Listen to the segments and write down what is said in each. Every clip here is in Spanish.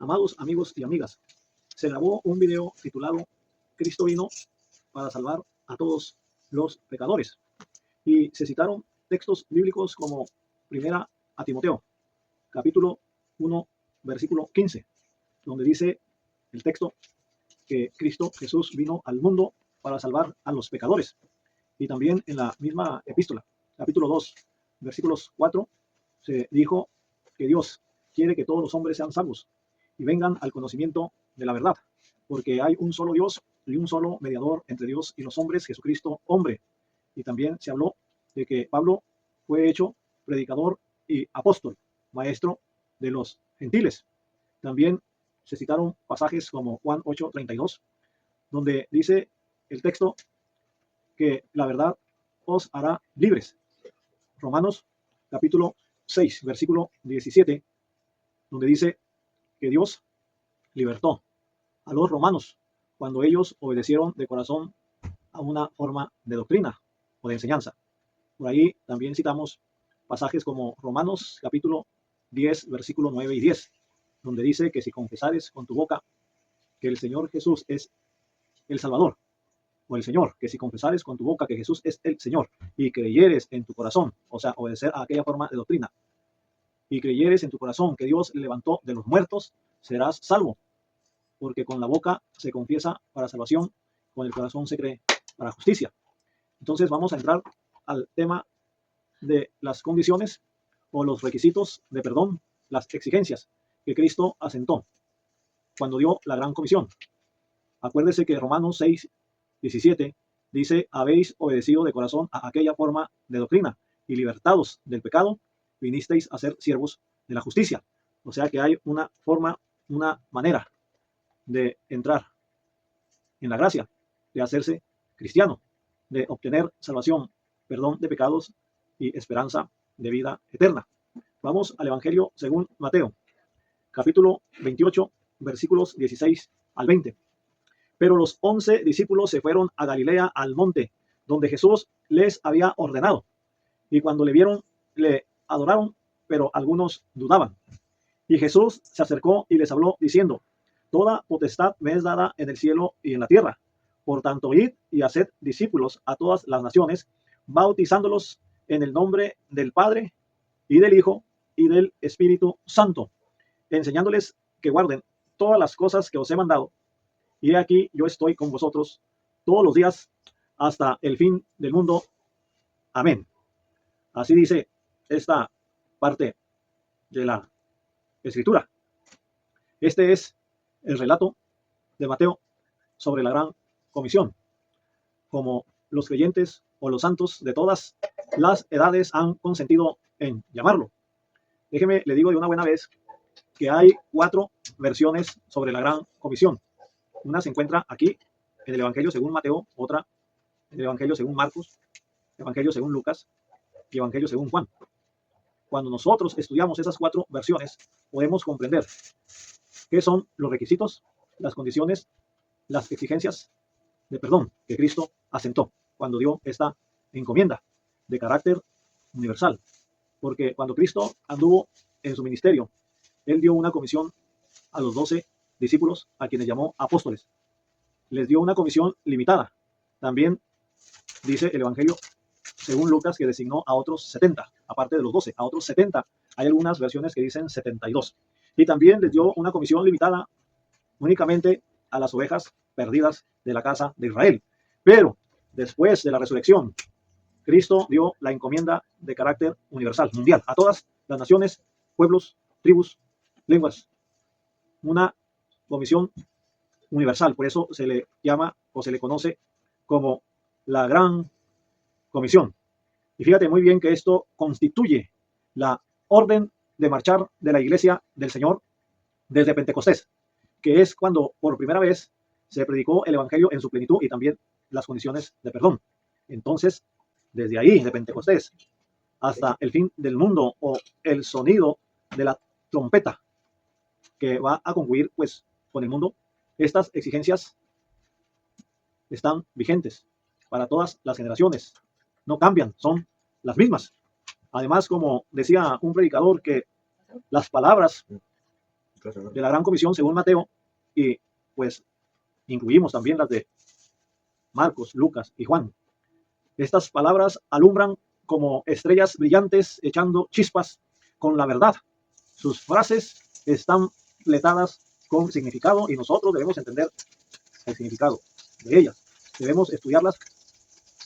Amados amigos y amigas, se grabó un video titulado Cristo vino para salvar a todos los pecadores y se citaron textos bíblicos como Primera a Timoteo, capítulo 1, versículo 15, donde dice el texto que Cristo Jesús vino al mundo para salvar a los pecadores. Y también en la misma epístola, capítulo 2, versículos 4, se dijo que Dios quiere que todos los hombres sean salvos y vengan al conocimiento de la verdad, porque hay un solo Dios y un solo mediador entre Dios y los hombres, Jesucristo hombre. Y también se habló de que Pablo fue hecho predicador y apóstol, maestro de los gentiles. También se citaron pasajes como Juan 8:32, donde dice el texto que la verdad os hará libres. Romanos capítulo 6, versículo 17, donde dice que Dios libertó a los romanos cuando ellos obedecieron de corazón a una forma de doctrina o de enseñanza. Por ahí también citamos pasajes como Romanos capítulo 10, versículo 9 y 10, donde dice que si confesares con tu boca que el Señor Jesús es el Salvador, o el Señor, que si confesares con tu boca que Jesús es el Señor y creyeres en tu corazón, o sea, obedecer a aquella forma de doctrina, y creyeres en tu corazón que Dios le levantó de los muertos, serás salvo, porque con la boca se confiesa para salvación, con el corazón se cree para justicia. Entonces vamos a entrar al tema de las condiciones o los requisitos de perdón, las exigencias que Cristo asentó cuando dio la gran comisión. Acuérdese que Romanos 6:17 dice, habéis obedecido de corazón a aquella forma de doctrina y libertados del pecado, vinisteis a ser siervos de la justicia. O sea que hay una forma, una manera de entrar en la gracia, de hacerse cristiano, de obtener salvación, perdón de pecados y esperanza de vida eterna. Vamos al Evangelio según Mateo, capítulo 28, versículos 16 al 20. Pero los 11 discípulos se fueron a Galilea al monte, donde Jesús les había ordenado. Y cuando le vieron, le adoraron, pero algunos dudaban. Y Jesús se acercó y les habló, diciendo, toda potestad me es dada en el cielo y en la tierra. Por tanto, id y haced discípulos a todas las naciones, bautizándolos en el nombre del Padre y del Hijo y del Espíritu Santo, enseñándoles que guarden todas las cosas que os he mandado. Y aquí yo estoy con vosotros todos los días hasta el fin del mundo. Amén. Así dice esta parte de la Escritura. Este es el relato de Mateo sobre la gran comisión, como los creyentes o los santos de todas las edades han consentido en llamarlo. Déjeme, le digo de una buena vez que hay 4 versiones sobre la gran comisión. Una se encuentra aquí en el Evangelio según Mateo, otra en el Evangelio según Marcos, Evangelio según Lucas y Evangelio según Juan. Cuando nosotros estudiamos esas 4 versiones, podemos comprender qué son los requisitos, las condiciones, las exigencias de perdón que Cristo asentó cuando dio esta encomienda de carácter universal. Porque cuando Cristo anduvo en su ministerio, Él dio una comisión a los 12 discípulos, a quienes llamó apóstoles. Les dio una comisión limitada. También dice el Evangelio según Lucas que designó a otros 70, aparte de los 12, a otros 70. Hay algunas versiones que dicen 72. Y también les dio una comisión limitada únicamente a las ovejas perdidas de la casa de Israel. Pero después de la resurrección, Cristo dio la encomienda de carácter universal, mundial, a todas las naciones, pueblos, tribus, lenguas. Una comisión universal, por eso se le llama o se le conoce como la gran comisión. Y fíjate muy bien que esto constituye la orden de marchar de la iglesia del Señor desde Pentecostés, que es cuando por primera vez se predicó el evangelio en su plenitud y también las condiciones de perdón. Entonces, desde ahí, de Pentecostés hasta el fin del mundo, o el sonido de la trompeta que va a concluir pues con el mundo, estas exigencias están vigentes para todas las generaciones, no cambian, son las mismas. Además, como decía un predicador, que las palabras de la Gran Comisión según Mateo, y pues incluimos también las de Marcos, Lucas y Juan. Estas palabras alumbran como estrellas brillantes echando chispas con la verdad. Sus frases están fletadas con significado y nosotros debemos entender el significado de ellas. Debemos estudiarlas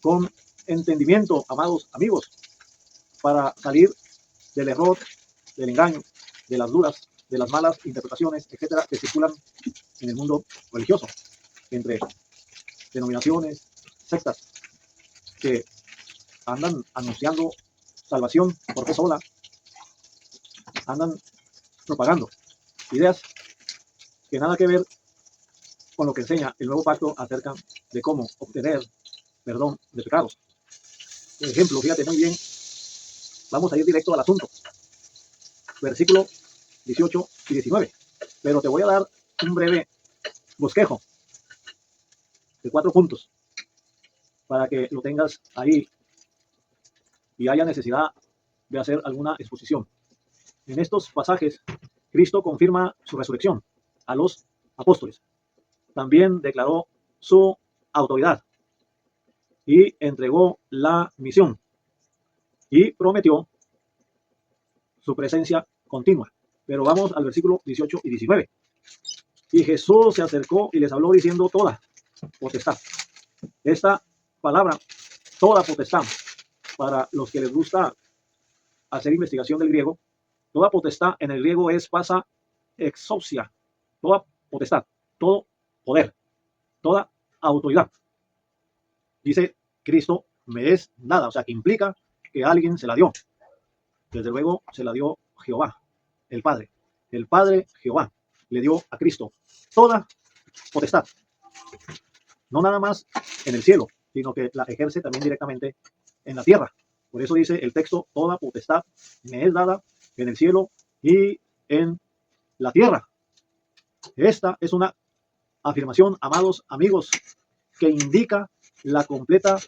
con entendimiento, amados amigos, para salir del error, del engaño, de las dudas, de las malas interpretaciones, etcétera, que circulan en el mundo religioso, entre denominaciones, sectas, que andan anunciando salvación por fe sola, andan propagando ideas que nada que ver con lo que enseña el nuevo pacto acerca de cómo obtener perdón de pecados. Por ejemplo, fíjate muy bien, vamos a ir directo al asunto. Versículo 18 y 19. Pero te voy a dar un breve bosquejo de 4 puntos para que lo tengas ahí y haya necesidad de hacer alguna exposición. En estos pasajes, Cristo confirma su resurrección a los apóstoles. También declaró su autoridad y entregó la misión y prometió su presencia continua. Pero vamos al versículo 18 y 19. Y Jesús se acercó y les habló diciendo toda potestad. Esta palabra, toda potestad, para los que les gusta hacer investigación del griego, toda potestad en el griego es pasa exousia, toda potestad, todo poder, toda autoridad. Dice Cristo, me es dada, o sea que implica que alguien se la dio. Desde luego se la dio Jehová, el Padre. El Padre Jehová le dio a Cristo toda potestad. No nada más en el cielo, sino que la ejerce también directamente en la tierra. Por eso dice el texto, toda potestad me es dada en el cielo y en la tierra. Esta es una afirmación, amados amigos, que indica la completa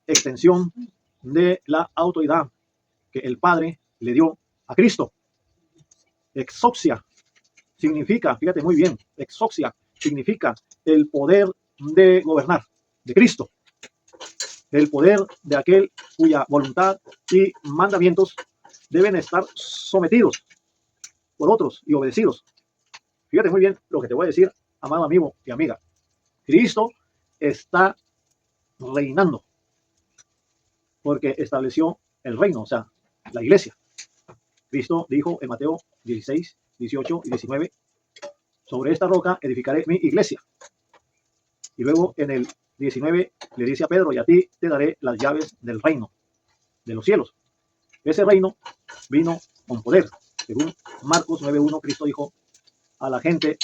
extensión de la autoridad que el Padre le dio a Cristo. Exousia significa, fíjate muy bien, exousia significa el poder de gobernar de Cristo, el poder de aquel cuya voluntad y mandamientos deben estar sometidos por otros y obedecidos. Fíjate muy bien lo que te voy a decir, amado amigo y amiga. Cristo está reinando porque estableció el reino, o sea, la iglesia. Cristo dijo en Mateo 16, 18 y 19, sobre esta roca edificaré mi iglesia. Y luego en el 19 le dice a Pedro, y a ti te daré las llaves del reino de los cielos. Ese reino vino con poder. Según Marcos 9:1, Cristo dijo a la gente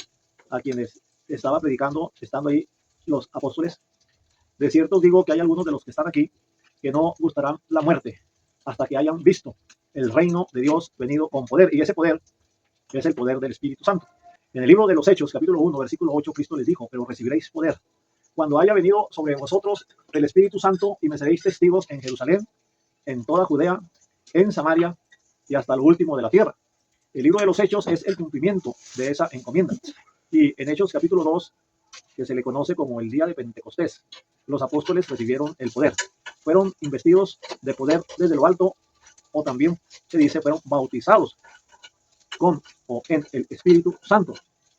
a quienes estaba predicando, estando ahí los apóstoles, de cierto os digo que hay algunos de los que están aquí que no gustarán la muerte hasta que hayan visto el reino de Dios venido con poder. Y ese poder es el poder del Espíritu Santo. En el libro de los Hechos, capítulo 1, versículo 8, Cristo les dijo, pero recibiréis poder cuando haya venido sobre vosotros el Espíritu Santo y me seréis testigos en Jerusalén, en toda Judea, en Samaria y hasta lo último de la tierra. El libro de los Hechos es el cumplimiento de esa encomienda. Y en Hechos capítulo 2, que se le conoce como el día de Pentecostés, los apóstoles recibieron el poder. Fueron investidos de poder desde lo alto, o también se dice fueron bautizados con o en el Espíritu Santo.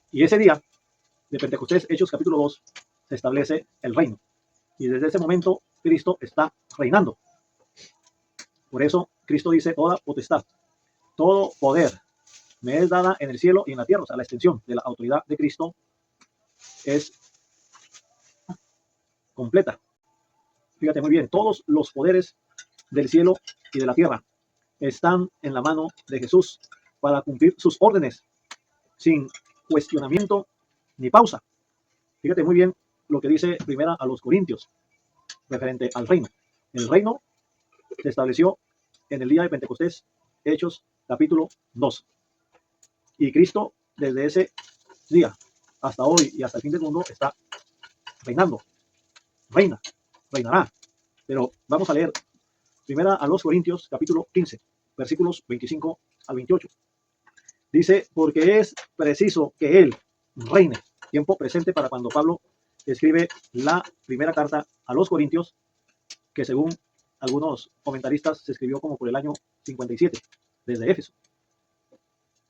Y ese día de Pentecostés, Hechos capítulo 2, se establece el reino. Y desde ese momento Cristo está reinando. Por eso Cristo dice, toda potestad, todo poder me es dada en el cielo y en la tierra. O sea, la extensión de la autoridad de Cristo es completa. Fíjate muy bien, todos los poderes del cielo y de la tierra están en la mano de Jesús para cumplir sus órdenes sin cuestionamiento ni pausa. Fíjate muy bien lo que dice primera a los Corintios referente al reino. El reino se estableció en el día de Pentecostés, Hechos capítulo 2. Y Cristo desde ese día hasta hoy y hasta el fin del mundo está reinando. Reinará. Pero vamos a leer primera a los Corintios capítulo 15, versículos 25 al 28. Dice, porque es preciso que Él reine. Tiempo presente para cuando Pablo escribe la primera carta a los Corintios, que según algunos comentaristas se escribió como por el año 57, desde Éfeso.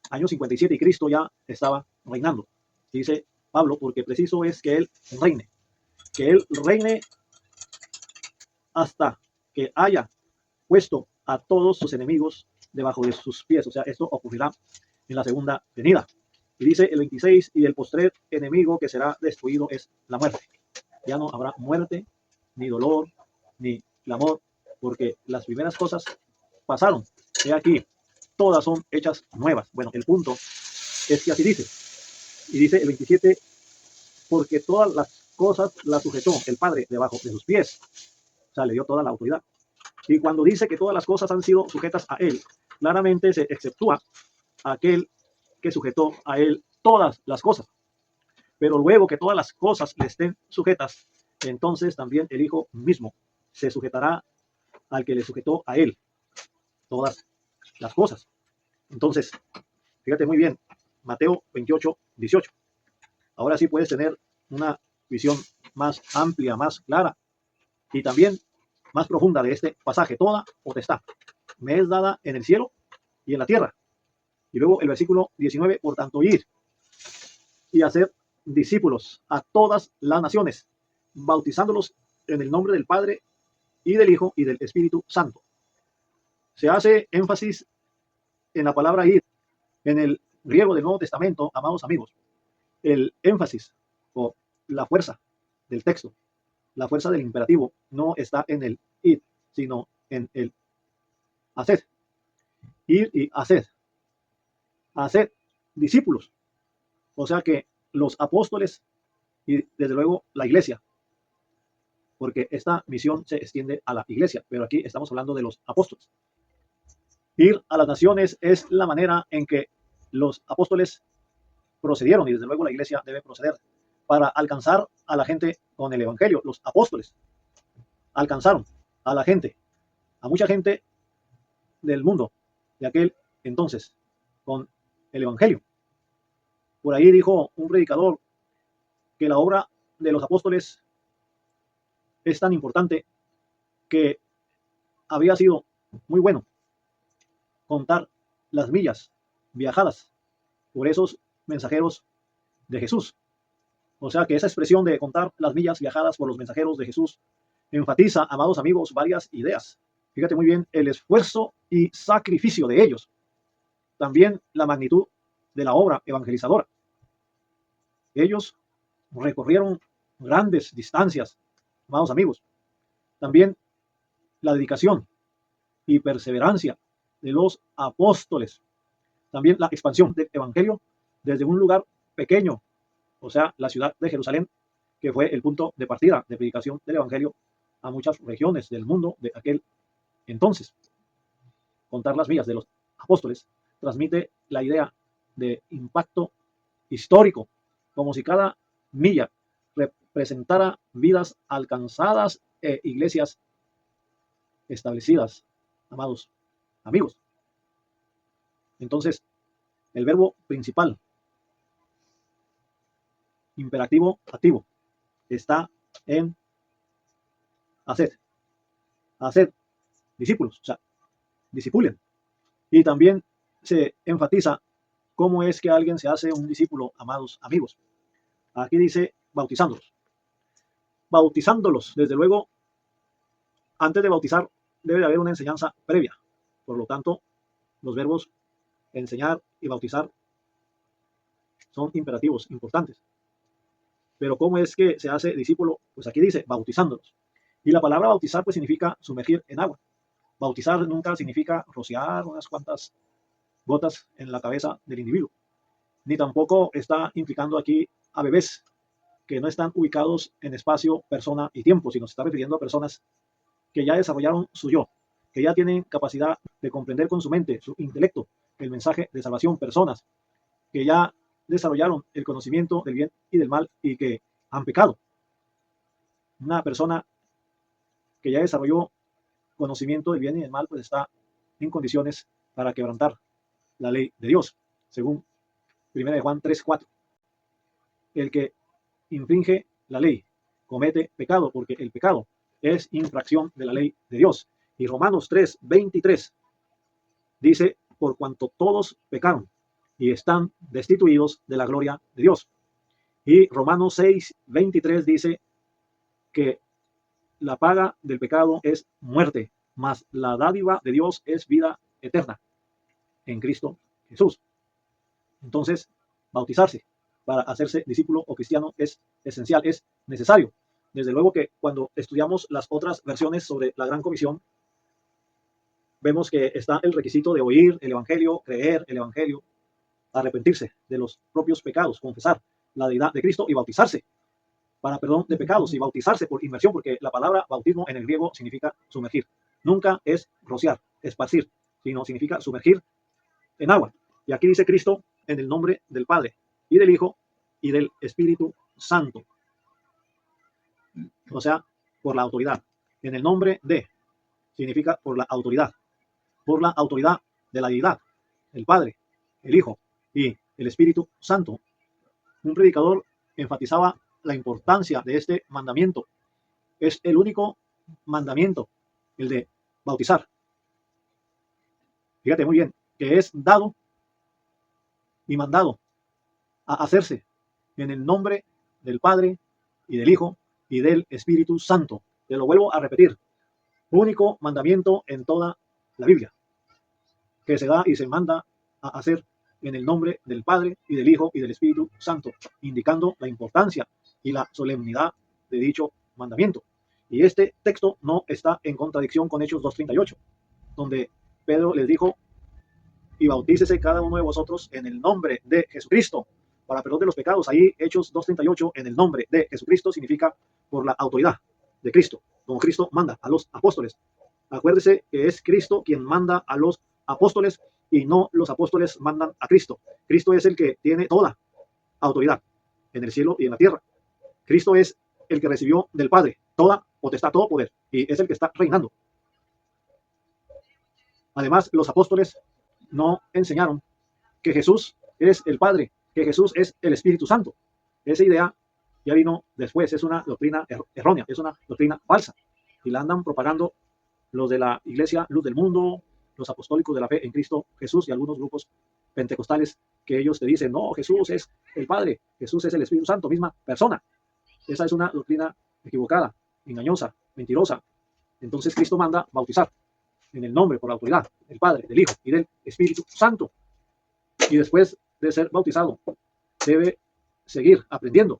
Año 57 y Cristo ya estaba reinando. Dice Pablo, porque preciso es que Él reine hasta que haya puesto a todos sus enemigos debajo de sus pies. O sea, esto ocurrirá en la segunda venida. Y dice el 26, y el postrer enemigo que será destruido es la muerte. Ya no habrá muerte, ni dolor, ni clamor, porque las primeras cosas pasaron. He aquí, todas son hechas nuevas. Bueno, el punto es que así dice. Y dice el 27, porque todas las cosas las sujetó el Padre debajo de sus pies. O sea, le dio toda la autoridad. Y cuando dice que todas las cosas han sido sujetas a Él, claramente se exceptúa aquel que sujetó a Él todas las cosas. Pero luego que todas las cosas le estén sujetas, entonces también el Hijo mismo se sujetará al que le sujetó a Él todas las cosas. Entonces, fíjate muy bien, Mateo 28, 18. Ahora sí puedes tener una visión más amplia, más clara y también más profunda de este pasaje. Toda potestad me es dada en el cielo y en la tierra. Y luego el versículo 19, por tanto, ir y hacer discípulos a todas las naciones, bautizándolos en el nombre del Padre y del Hijo y del Espíritu Santo. Se hace énfasis en la palabra ir. En el griego del Nuevo Testamento, amados amigos, el énfasis o la fuerza del texto, la fuerza del imperativo, no está en el ir, sino en el hacer. Ir y hacer. Hacer discípulos. O sea que los apóstoles y desde luego la iglesia, porque esta misión se extiende a la iglesia, pero aquí estamos hablando de los apóstoles. Ir a las naciones es la manera en que los apóstoles procedieron y desde luego la iglesia debe proceder para alcanzar a la gente con el evangelio. Los apóstoles alcanzaron a la gente, a mucha gente del mundo de aquel entonces con el evangelio. Por ahí dijo un predicador que la obra de los apóstoles es tan importante que había sido muy bueno contar las millas viajadas por esos mensajeros de Jesús. O sea que esa expresión de contar las millas viajadas por los mensajeros de Jesús enfatiza, amados amigos, varias ideas. Fíjate muy bien el esfuerzo y sacrificio de ellos. También la magnitud de la obra evangelizadora. Ellos recorrieron grandes distancias, amados amigos. También la dedicación y perseverancia de los apóstoles. También la expansión del evangelio desde un lugar pequeño, o sea, la ciudad de Jerusalén, que fue el punto de partida de predicación del evangelio a muchas regiones del mundo de aquel entonces. Contar las millas de los apóstoles transmite la idea de impacto histórico, como si cada milla representara vidas alcanzadas e iglesias establecidas, amados amigos. Entonces, el verbo principal, imperativo activo, está en hacer, hacer discípulos, o sea, discipulen. Y también se enfatiza cómo es que alguien se hace un discípulo, amados amigos. Aquí dice bautizándolos. Bautizándolos, desde luego, antes de bautizar debe de haber una enseñanza previa. Por lo tanto, los verbos enseñar y bautizar son imperativos importantes. Pero ¿cómo es que se hace discípulo? Pues aquí dice bautizándolos. Y la palabra bautizar pues significa sumergir en agua. Bautizar nunca significa rociar unas cuantas gotas en la cabeza del individuo. Ni tampoco está implicando aquí a bebés que no están ubicados en espacio, persona y tiempo, sino se está refiriendo a personas que ya desarrollaron su yo, que ya tienen capacidad de comprender con su mente, su intelecto, el mensaje de salvación, personas que ya desarrollaron el conocimiento del bien y del mal y que han pecado. Una persona que ya desarrolló conocimiento del bien y del mal, pues está en condiciones para quebrantar la ley de Dios. según 1 de Juan 3:4. El que infringe la ley comete pecado, porque el pecado es infracción de la ley de Dios. Y Romanos 3:23 dice, por cuanto todos pecaron y están destituidos de la gloria de Dios. Y Romanos 6:23 dice que la paga del pecado es muerte, mas la dádiva de Dios es vida eterna en Cristo Jesús. Entonces, bautizarse para hacerse discípulo o cristiano es esencial, es necesario. Desde luego que cuando estudiamos las otras versiones sobre la Gran Comisión, vemos que está el requisito de oír el Evangelio, creer el Evangelio, arrepentirse de los propios pecados, confesar la deidad de Cristo y bautizarse para perdón de pecados y bautizarse por inmersión, porque la palabra bautismo en el griego significa sumergir. Nunca es rociar, esparcir, sino significa sumergir en agua. Y aquí dice Cristo en el nombre del Padre y del Hijo y del Espíritu Santo. O sea, por la autoridad. En el nombre de significa por la autoridad de la deidad, el Padre, el Hijo y el Espíritu Santo. Un predicador enfatizaba la importancia de este mandamiento. Es el único mandamiento, el de bautizar. Fíjate muy bien, que es dado y mandado a hacerse en el nombre del Padre y del Hijo y del Espíritu Santo. Te lo vuelvo a repetir. Único mandamiento en toda la Biblia, que se da y se manda a hacer en el nombre del Padre y del Hijo y del Espíritu Santo, indicando la importancia y la solemnidad de dicho mandamiento. Y este texto no está en contradicción con Hechos 2:38, donde Pedro les dijo, y bautícese cada uno de vosotros en el nombre de Jesucristo para perdón de los pecados. Ahí Hechos 2:38, en el nombre de Jesucristo, significa por la autoridad de Cristo, como Cristo manda a los apóstoles. Acuérdese que es Cristo quien manda a los apóstoles y no los apóstoles mandan a Cristo. Cristo es el que tiene toda autoridad en el cielo y en la tierra. Cristo es el que recibió del Padre toda potestad, todo poder, y es el que está reinando. Además, los apóstoles no enseñaron que Jesús es el Padre, que Jesús es el Espíritu Santo. Esa idea ya vino después, es una doctrina errónea, es una doctrina falsa, y la andan propagando los de la Iglesia Luz del Mundo, los apostólicos de la fe en Cristo Jesús y algunos grupos pentecostales que ellos te dicen, no, Jesús es el Padre, Jesús es el Espíritu Santo, misma persona. Esa es una doctrina equivocada, engañosa, mentirosa. Entonces Cristo manda bautizar en el nombre, por la autoridad del Padre, del Hijo y del Espíritu Santo. Y después de ser bautizado, debe seguir aprendiendo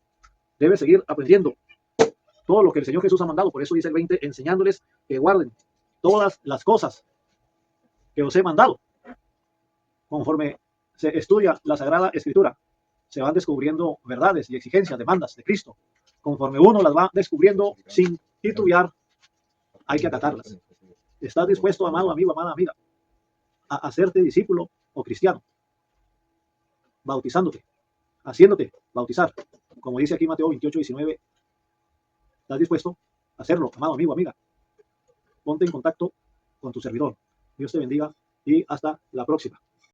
todo lo que el Señor Jesús ha mandado. Por eso dice el 20, enseñándoles que guarden todas las cosas que os he mandado. Conforme se estudia la Sagrada Escritura, se van descubriendo verdades y exigencias, demandas de Cristo. Conforme uno las va descubriendo sin titubear, hay que acatarlas. ¿Estás dispuesto, amado amigo, amada amiga, a hacerte discípulo o cristiano? Bautizándote, haciéndote bautizar. Como dice aquí Mateo 28:19, ¿estás dispuesto a hacerlo, amado amigo, amiga? Ponte en contacto con tu servidor. Dios te bendiga y hasta la próxima.